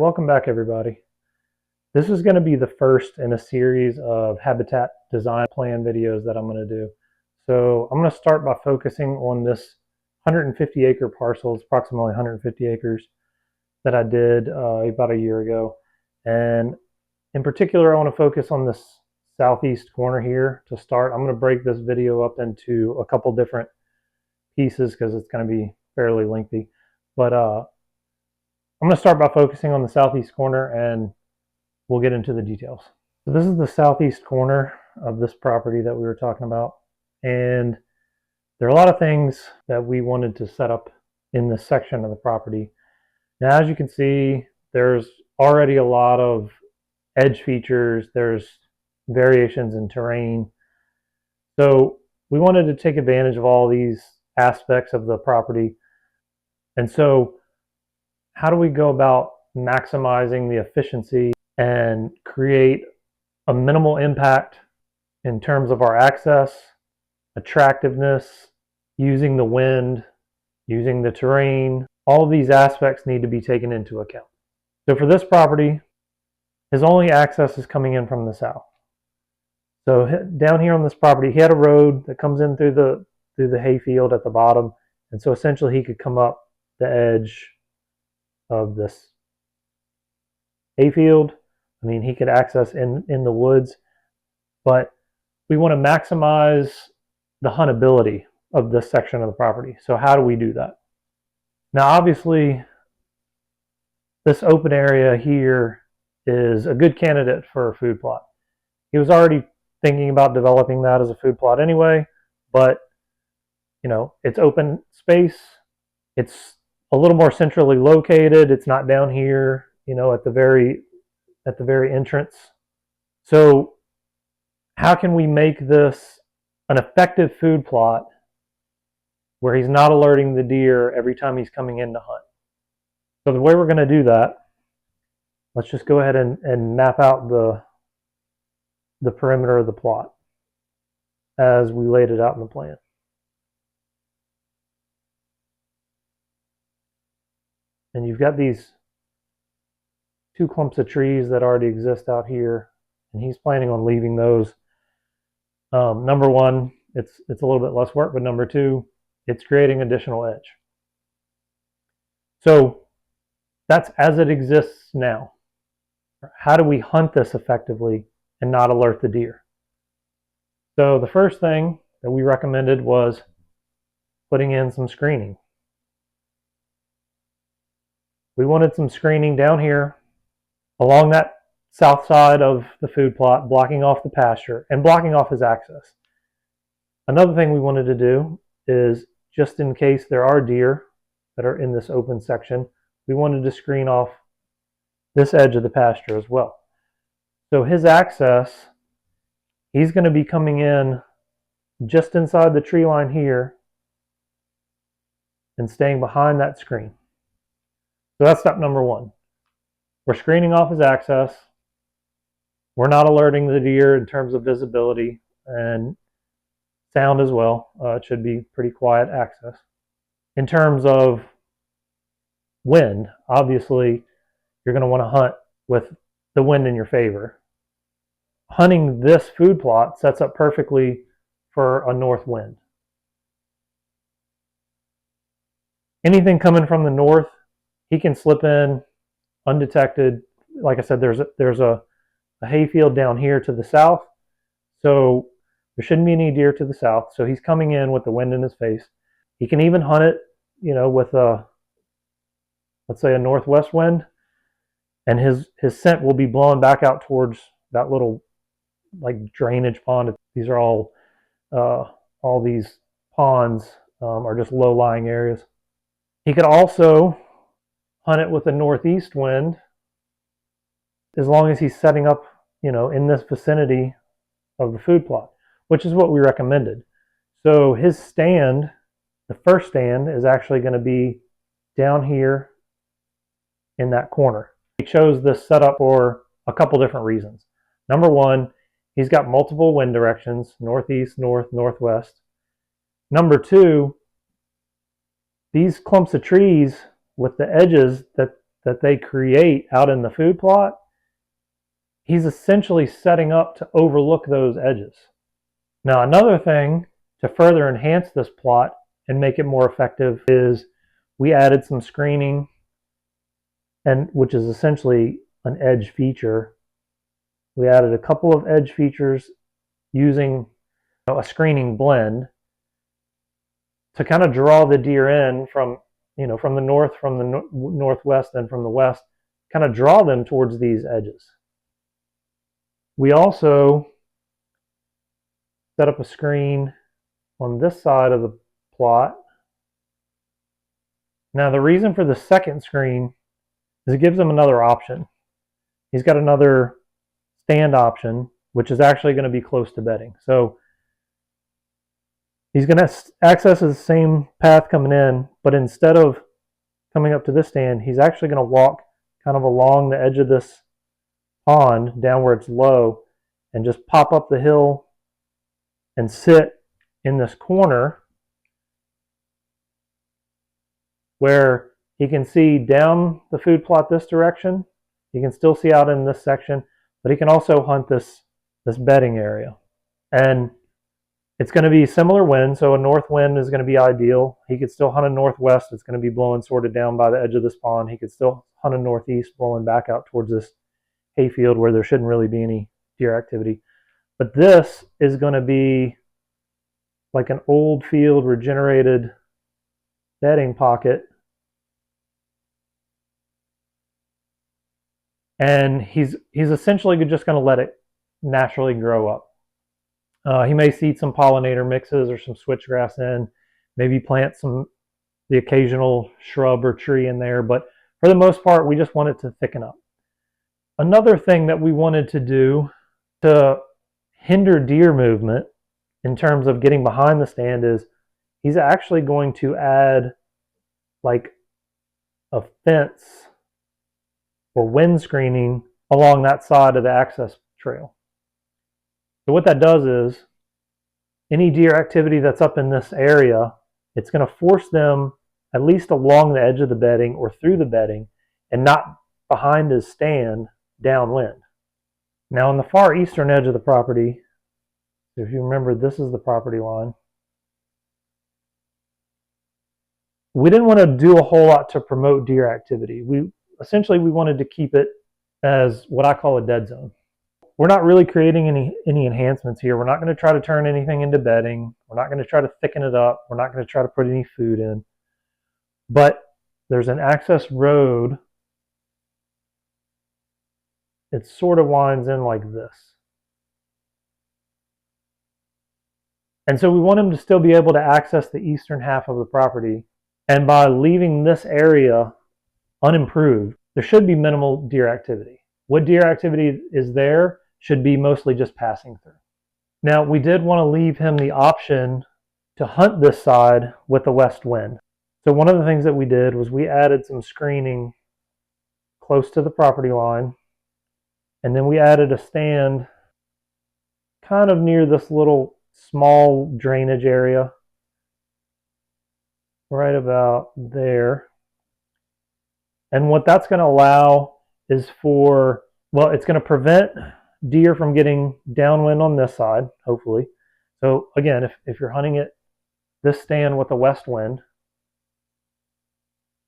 Welcome back, everybody. This is going to be the first in a series of habitat design plan videos that I'm going to do. So I'm going to start by focusing on this 150 acre parcel. It's approximately 150 acres that I did about a year ago. And in particular, I want to focus on this southeast corner here to start. I'm going to break this video up into a couple different pieces because it's going to be fairly lengthy. But I'm going to start by focusing on the southeast corner and we'll get into the details. So this is the southeast corner of this property that we were talking about. And there are a lot of things that we wanted to set up in this section of the property. Now, as you can see, there's already a lot of edge features. There's variations in terrain. So we wanted to take advantage of all these aspects of the property. And so how do we go about maximizing the efficiency and create a minimal impact in terms of our access, attractiveness, using the wind, using the terrain? All of these aspects need to be taken into account. So for this property, his only access is coming in from the south. So down here on this property, he had a road that comes in through the hayfield at the bottom. And so essentially he could come up the edge of this hayfield. I mean, he could access in the woods, but we want to maximize the huntability of this section of the property. So how do we do that? Now, obviously, this open area here is a good candidate for a food plot. He was already thinking about developing that as a food plot anyway, but it's open space. It's a little more centrally located. It's not down here, at the very entrance. So how can we make this an effective food plot where he's not alerting the deer every time he's coming in to hunt? So the way we're going to do that, let's just go ahead and map out the perimeter of the plot as we laid it out in the plan. And you've got these two clumps of trees that already exist out here, and he's planning on leaving those. Number one, it's a little bit less work, but number two, it's creating additional edge. So that's as it exists now. How do we hunt this effectively and not alert the deer? So the first thing that we recommended was putting in some screening. We wanted some screening down here along that south side of the food plot, blocking off the pasture and blocking off his access. Another thing we wanted to do is, just in case there are deer that are in this open section, we wanted to screen off this edge of the pasture as well. So his access, he's going to be coming in just inside the tree line here and staying behind that screen. So that's step number one. We're screening off his access. We're not alerting the deer in terms of visibility and sound as well. It should be pretty quiet access. In terms of wind, obviously, you're going to want to hunt with the wind in your favor. Hunting this food plot sets up perfectly for a north wind. Anything coming from the north, he can slip in undetected. Like I said, there's a hayfield down here to the south, so there shouldn't be any deer to the south. So he's coming in with the wind in his face. He can even hunt it, with let's say a northwest wind, and his scent will be blowing back out towards that little like drainage pond. These are all these ponds are just low-lying areas. He could also hunt it with a northeast wind, as long as he's setting up, in this vicinity of the food plot, which is what we recommended. So his stand, the first stand, is actually going to be down here in that corner. We chose this setup for a couple different reasons. Number one, he's got multiple wind directions, northeast, north, northwest. Number two, these clumps of trees with the edges that that they create out in the food plot, he's essentially setting up to overlook those edges. Now, another thing to further enhance this plot and make it more effective is we added some screening, and which is essentially an edge feature. We added a couple of edge features using a screening blend to kind of draw the deer in from the north, from the northwest, and from the west, kind of draw them towards these edges. We also set up a screen on this side of the plot. Now, the reason for the second screen is it gives him another option. He's got another stand option, which is actually going to be close to bedding. So he's going to access the same path coming in, but instead of coming up to this stand, he's actually going to walk kind of along the edge of this pond down where it's low and just pop up the hill and sit in this corner where he can see down the food plot this direction. He can still see out in this section, but he can also hunt this bedding area. And it's going to be similar wind, so a north wind is going to be ideal. He could still hunt a northwest. It's going to be blowing sort of down by the edge of this pond. He could still hunt a northeast, blowing back out towards this hayfield where there shouldn't really be any deer activity. But this is going to be like an old field regenerated bedding pocket. And he's essentially just going to let it naturally grow up. He may seed some pollinator mixes or some switchgrass in, maybe plant the occasional shrub or tree in there, but for the most part, we just want it to thicken up. Another thing that we wanted to do to hinder deer movement in terms of getting behind the stand is he's actually going to add like a fence or wind screening along that side of the access trail. So what that does is any deer activity that's up in this area, it's going to force them at least along the edge of the bedding or through the bedding and not behind his stand downwind. Now on the far eastern edge of the property, if you remember, this is the property line. We didn't want to do a whole lot to promote deer activity. We wanted to keep it as what I call a dead zone. We're not really creating any enhancements here. We're not going to try to turn anything into bedding. We're not going to try to thicken it up. We're not going to try to put any food in. But there's an access road. It sort of winds in like this. And so we want him to still be able to access the eastern half of the property. And by leaving this area unimproved, there should be minimal deer activity. What deer activity is there should be mostly just passing through. Now, we did want to leave him the option to hunt this side with the west wind. So one of the things that we did was we added some screening close to the property line, and then we added a stand kind of near this little small drainage area right about there. And what that's going to allow is it's going to prevent deer from getting downwind on this side, hopefully. So again, if you're hunting it, this stand with the west wind,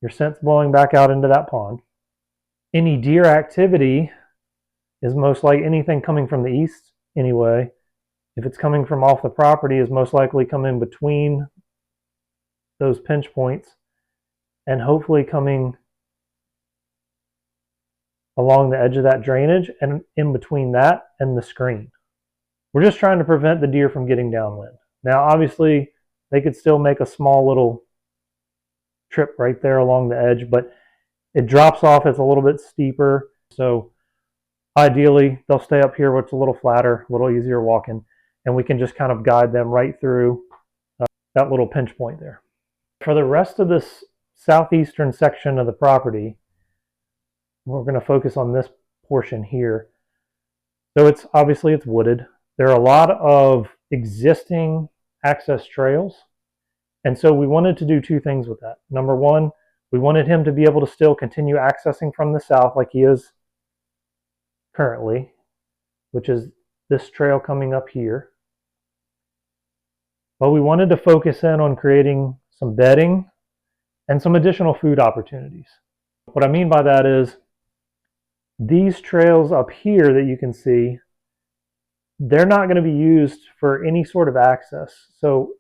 your scent's blowing back out into that pond. Any deer activity is most like anything coming from the east anyway. If it's coming from off the property, is most likely coming between those pinch points and hopefully coming along the edge of that drainage and in between that and the screen. We're just trying to prevent the deer from getting downwind. Now, obviously, they could still make a small little trip right there along the edge, but it drops off. It's a little bit steeper. So ideally, they'll stay up here where it's a little flatter, a little easier walking, and we can just kind of guide them right through that little pinch point there. For the rest of this southeastern section of the property, we're going to focus on this portion here. So it's wooded. There are a lot of existing access trails. And so we wanted to do two things with that. Number one, We wanted him to be able to still continue accessing from the south like he is currently, which is this trail coming up here. But we wanted to focus in on creating some bedding and some additional food opportunities. What I mean by that is these trails up here that you can see, they're not going to be used for any sort of access. So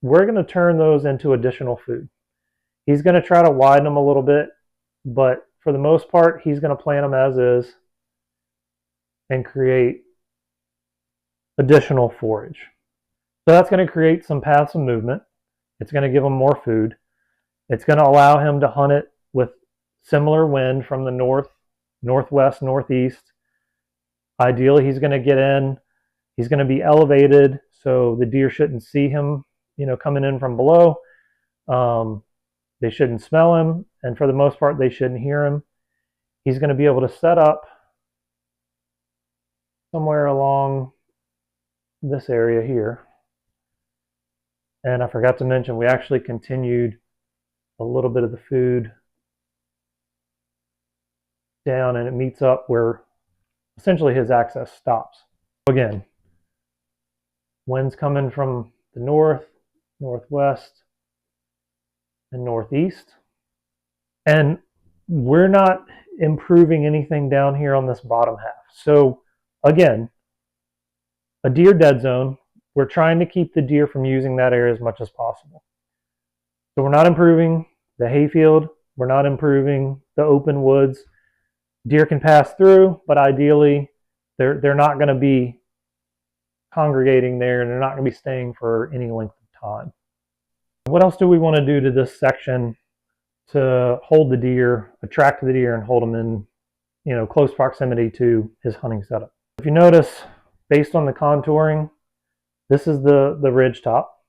we're going to turn those into additional food. He's going to try to widen them a little bit, but for the most part, he's going to plant them as is and create additional forage. So that's going to create some paths of movement. It's going to give him more food. It's going to allow him to hunt it with similar wind from the north, northwest, northeast. Ideally, he's going to get in. He's going to be elevated so the deer shouldn't see him, coming in from below. They shouldn't smell him, and for the most part, they shouldn't hear him. He's going to be able to set up somewhere along this area here. And I forgot to mention, we actually continued a little bit of the food down, and it meets up where essentially his access stops. Again, wind's coming from the north, northwest, and northeast. And we're not improving anything down here on this bottom half. So again, a deer dead zone, we're trying to keep the deer from using that area as much as possible. So we're not improving the hayfield, we're not improving the open woods. Deer can pass through, but ideally they're not going to be congregating there, and they're not going to be staying for any length of time. What else do we want to do to this section to hold the deer, attract the deer, and hold them in close proximity to his hunting setup? If you notice, based on the contouring, this is the ridge top.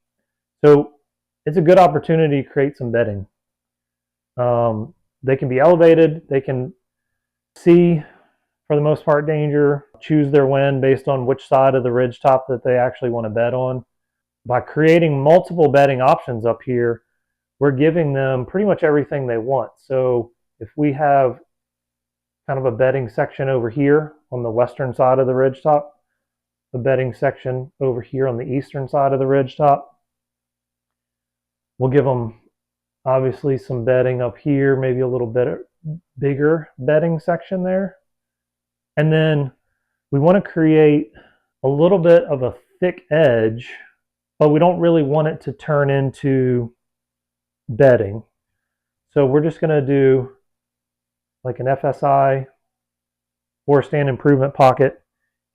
So it's a good opportunity to create some bedding. They can be elevated, they can see, for the most part, danger, choose their wind based on which side of the ridge top that they actually want to bed on. By creating multiple bedding options up here, we're giving them pretty much everything they want. So if we have kind of a bedding section over here on the western side of the ridge top, a bedding section over here on the eastern side of the ridge top, we'll give them obviously some bedding up here, maybe a little bit bigger bedding section there. And then we want to create a little bit of a thick edge, but we don't really want it to turn into bedding. So we're just going to do like an FSI or stand improvement pocket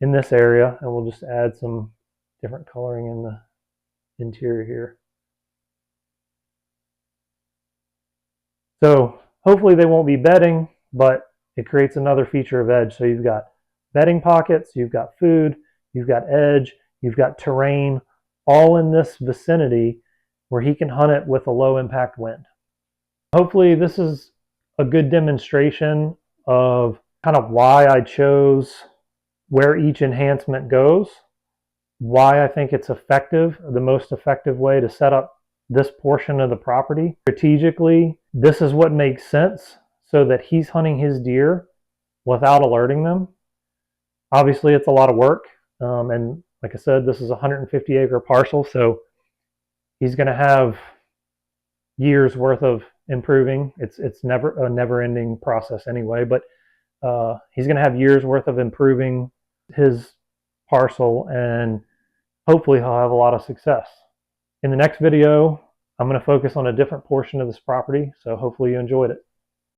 in this area, and we'll just add some different coloring in the interior here. So hopefully they won't be bedding, but it creates another feature of edge. So you've got bedding pockets, you've got food, you've got edge, you've got terrain, all in this vicinity where he can hunt it with a low impact wind. Hopefully this is a good demonstration of kind of why I chose where each enhancement goes, why I think it's effective, the most effective way to set up this portion of the property. Strategically, this is what makes sense so that he's hunting his deer without alerting them. Obviously, it's a lot of work. And like I said, this is a 150-acre parcel, so he's going to have years worth of improving. It's never a never-ending process anyway, but he's going to have years worth of improving his parcel, and hopefully he'll have a lot of success. In the next video, I'm going to focus on a different portion of this property, so hopefully you enjoyed it.